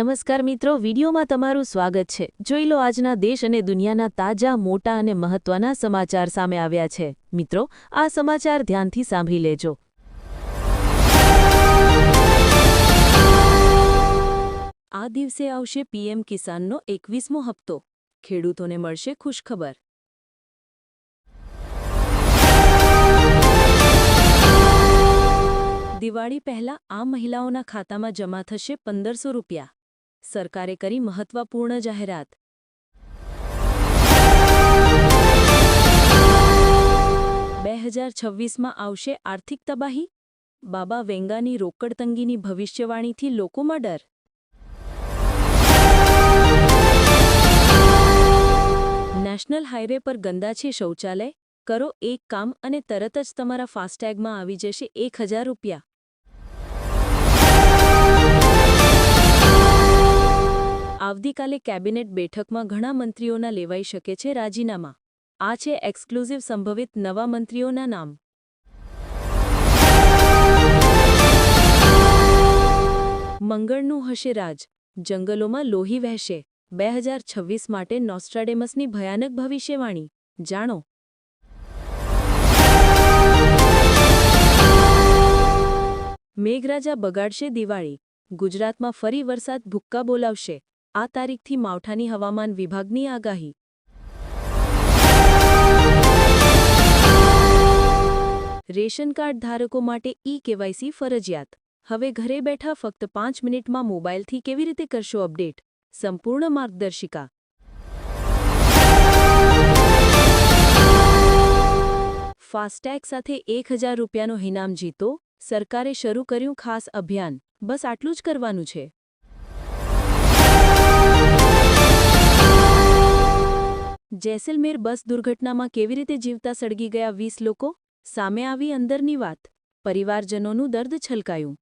નમસ્કાર મિત્રો, વિડીયોમાં તમારું સ્વાગત છે। જોઈ લો આજના દેશ અને દુનિયાના તાજા, મોટા અને મહત્વના સમાચાર સામે આવ્યા છે। મિત્રો, આ સમાચાર ધ્યાનથી સાંભળી લેજો। આ દિવસે આવશે પીએમ કિસાનનો 21મો હપ્તો। ખેડૂતોને મળશે ખુશખબર। દિવાળી પહેલા આ મહિલાઓના ખાતામાં જમા થશે 1500 રૂપિયા। સરકારે કરી મહત્વપૂર્ણ જાહેરાત। 2026માં આવશે આર્થિક તબાહી? બાબા વેંગાની રોકડ તંગીની ભવિષ્યવાણીથી લોકોમાં ડર। નેશનલ હાઈવે પર ગંદા છે શૌચાલય? કરો એક કામ અને તરત જ તમારા ફાસ્ટેગમાં આવી જશે 1000 રૂપિયા। આવતીકાલે કેબિનેટ બેઠકમાં ઘણા મંત્રીઓના લેવાઈ શકે છે રાજીનામા। આ છે એક્સક્લુઝિવ સંભવિત નવા મંત્રીઓના નામ। મંગળનું હશે રાજ, જંગલોમાં લોહી વહેશે। 2026 માટે નોસ્ટ્રાડેમસની ભયાનક ભવિષ્યવાણી, જાણો। મેઘરાજા બગાડશે દિવાળી, ગુજરાતમાં ફરી વરસાદ ભૂક્કા બોલાવશે। આ તારીખથી માવઠાની હવામાન વિભાગની આગાહી। રેશન કાર્ડ ધારકો માટે ઈ-કેવાયસી ફરજિયાત। હવે ઘરે બેઠા ફક્ત 5 મિનિટમાં મોબાઈલથી કેવી રીતે કરશો અપડેટ? સંપૂર્ણ માર્ગદર્શિકા। ફાસ્ટેગ સાથે 1000 રૂપિયાનો ઇનામ જીતો। સરકારે શરૂ કર્યું ખાસ અભિયાન। બસ આટલું જ કરવાનું છે। જેસલમેર બસ દુર્ઘટનામાં કેવી રીતે જીવતા સળગી ગયા 20 લોકો? સામે આવી અંદરની વાત। પરિવારજનોનું દર્દ છલકાયું।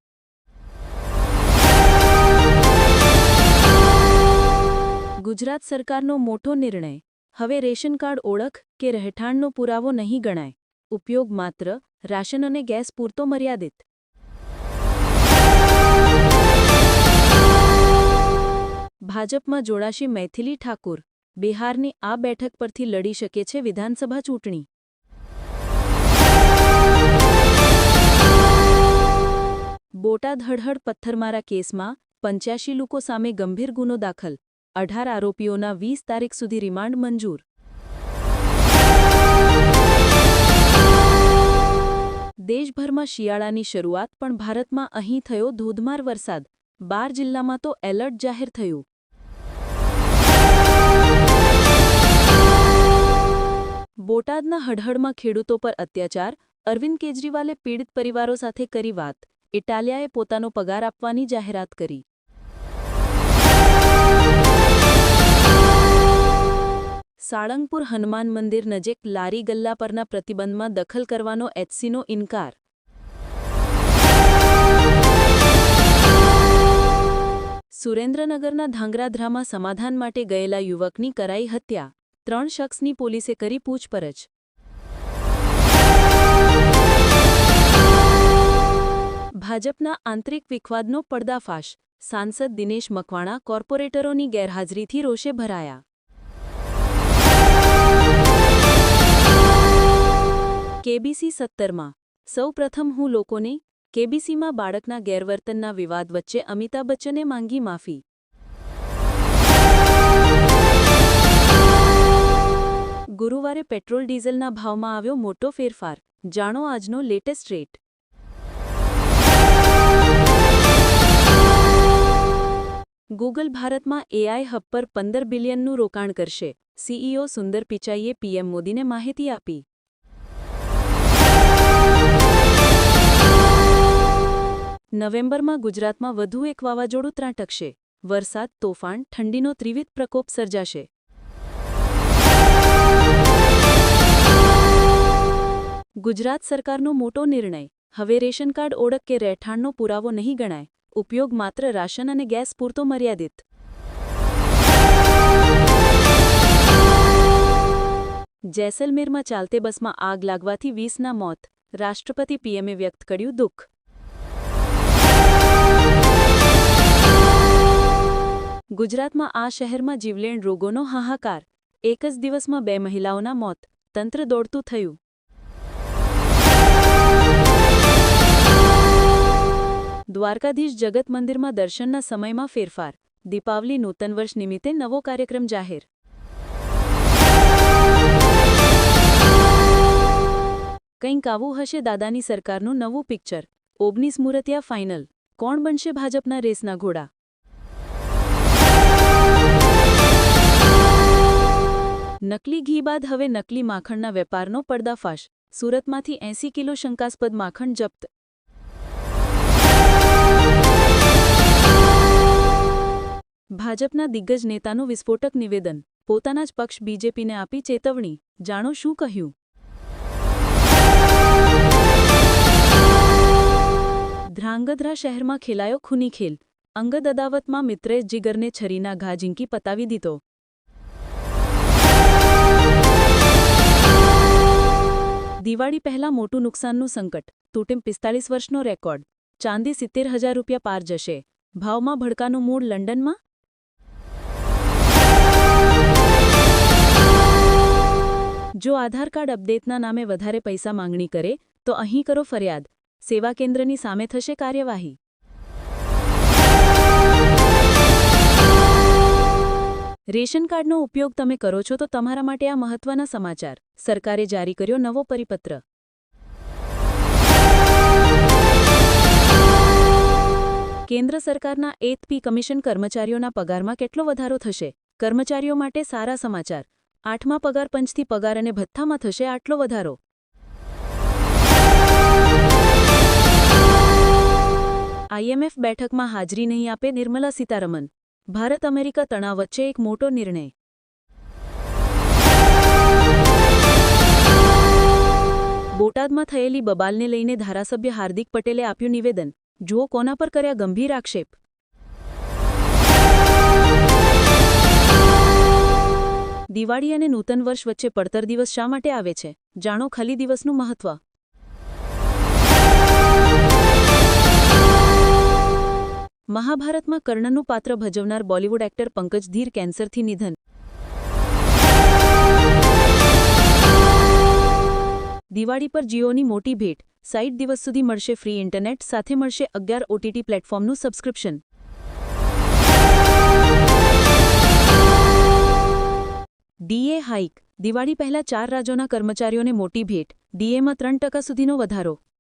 ગુજરાત સરકારનો મોટો નિર્ણય। હવે રેશન કાર્ડ ઓળખ કે રહેઠાણનો પુરાવો નહીં ગણાય। ઉપયોગ માત્ર રાશન અને ગેસ પૂરતો મર્યાદિત। ભાજપમાં જોડાશે મૈથિલી ઠાકુર। બિહારની આ બેઠક પરથી લડી શકે છે વિધાનસભા ચૂંટણી। બોટાદ હળહળ પથ્થરમારા કેસમાં 85 લોકો સામે ગંભીર ગુનો દાખલ। 18 આરોપીઓના 20 તારીખ સુધી રિમાન્ડ મંજૂર। દેશભરમાં શિયાળાની શરૂઆત, પણ ભારતમાં અહીં થયો ધોધમાર વરસાદ। 12 જિલ્લામાં તો એલર્ટ જાહેર થયું। બોટાદના હળહળમાં ખેડૂતો પર અત્યાચાર, અરવિંદ કેજરીવાલે પીડિત પરિવારો સાથે કરી વાત। ઇટાલિયાએ પોતાનો પગાર આપવાની જાહેરાત કરી। સાળંગપુર હનુમાન મંદિર નજીક લારી ગલ્લા પરના પ્રતિબંધમાં દખલ કરવાનો એચસીનો ઇનકાર। સુરેન્દ્રનગરના ધાંગધ્રામાં સમાધાન માટે ગયેલા યુવકની કરાઈ હત્યા। 3 શખ્સની પોલીસે કરી પૂછપરછ। ભાજપના આંતરિક વિખવાદનો પર્દાફાશ। સાંસદ દિનેશ મકવાણા કોર્પોરેટરોની ગેરહાજરીથી રોષે ભરાયા। કેબીસી 17માં સૌ પ્રથમ હું લોકોને। કેબીસીમાં બાળકના ગેરવર્તનના વિવાદ વચ્ચે અમિતાભ બચ્ચને માંગી માફી। ગુરુવારે પેટ્રોલ ડીઝલના ભાવમાં આવ્યો મોટો ફેરફાર। જાણો આજનો લેટેસ્ટ રેટ। ગૂગલ ભારતમાં એઆઈ હબ પર 15 બિલિયનનું રોકાણ કરશે। સીઈઓ સુંદર પિચાઈએ પીએમ મોદીને માહિતી આપી। નવેમ્બરમાં ગુજરાતમાં વધુ એક વાવાઝોડું ત્રાટકશે। વરસાદ, તોફાન, ઠંડીનો ત્રિવિધ પ્રકોપ સર્જાશે। ગુજરાત સરકારનો મોટો નિર્ણય। હવે રેશન કાર્ડ ઓળખ કે રહેઠાણનો પુરાવો નહીં ગણાય। ઉપયોગ માત્ર રાશન અને ગેસ પૂરતો મર્યાદિત। જેસલમેરમાં ચાલતે બસમાં આગ લાગવાથી 20ના મોત। રાષ્ટ્રપતિ પીએમએ વ્યક્ત કર્યું દુઃખ। ગુજરાતમાં આ શહેરમાં જીવલેણ રોગોનો હાહાકાર. એક જ દિવસમાં 2 મહિલાઓના મોત. તંત્ર દોડતું થયું. દ્વારકાધીશ જગત મંદિરમાં દર્શનના સમયમાં ફેરફાર. દીપાવલી નૂતન વર્ષ નિમિત્તે નવો કાર્યક્રમ જાહેર. કંઈક આવું હશે દાદાની સરકારનું નવું પિક્ચર. 19 મૂર્તિયા ફાઇનલ. કોણ બનશે ભાજપના રેસના ઘોડા? નકલી ઘી બાદ હવે નકલી માખણના વેપારનો પર્દાફાશ. સુરતમાંથી 80 કિલો શંકાસ્પદ માખણ જપ્ત. ભાજપના દિગ્ગજ નેતાનું વિસ્ફોટક નિવેદન. પોતાના જ પક્ષ બીજેપીને આપી ચેતવણી. જાણો શું કહ્યું. ધ્રાંગધ્રા શહેરમાં ખેલાયો ખૂની ખેલ. અંગદ અદાવતમાં મિત્રે જીગરને છરીના ઘા ઝીંકી પતાવી દીધો. દિવાળી પહેલા મોટું નુકસાનનું સંકટ. તૂટે 45 વર્ષનો રેકોર્ડ. ચાંદી 70,000 રૂપિયા પાર જશે. ભાવમાં ભડકાનું મૂળ લંડનમાં. જો આધાર કાર્ડ અપડેટના નામે વધારે પૈસા માંગણી કરે તો અહીં કરો ફરિયાદ. સેવા કેન્દ્રની સામે થશે કાર્યવાહી. રેશન કાર્ડનો ઉપયોગ તમે કરો છો તો તમારા માટે આ મહત્વના સમાચાર. સરકારે જારી કર્યો નવો પરિપત્ર. કેન્દ્ર સરકારના 8th કમિશન કર્મચારીઓના પગારમાં કેટલો વધારો થશે? કર્મચારીઓ માટે સારા સમાચાર. 8મા પગાર પંચથી પગાર અને ભથ્થામાં થશે આટલો વધારો. IMF બેઠકમાં હાજરી નહીં આપે નિર્મલા સીતારમન. ભારત અમેરિકા તણાવ વચ્ચે એક મોટો નિર્ણય. બોટાદમાં થયેલી બબાલને લઈને ધારાસભ્ય હાર્દિક પટેલે આપ્યું નિવેદન. જુઓ કોના પર કર્યા ગંભીર આક્ષેપ. દિવાળી અને નૂતન વર્ષ વચ્ચે પડતર દિવસ શા માટે આવે છે? જાણો ખલી દિવસનું મહત્વ. મહાભારતમાં કર્ણનું પાત્ર ભજવનાર બોલિવૂડ એક્ટર પંકજ ધીર કેન્સરથી નિધન. દિવાળી પર જીઓની મોટી ભેટ. 60 દિવસ સુધી મળશે ફ્રી ઇન્ટરનેટ, સાથે મળશે 11 OTT પ્લેટફોર્મનું સબસ્ક્રિપ્શન. DA hike. દિવાળી પહેલા 4 રાજ્યોના કર્મચારીઓને મોટી ભેટ. DAમાં 3% સુધીનો વધારો.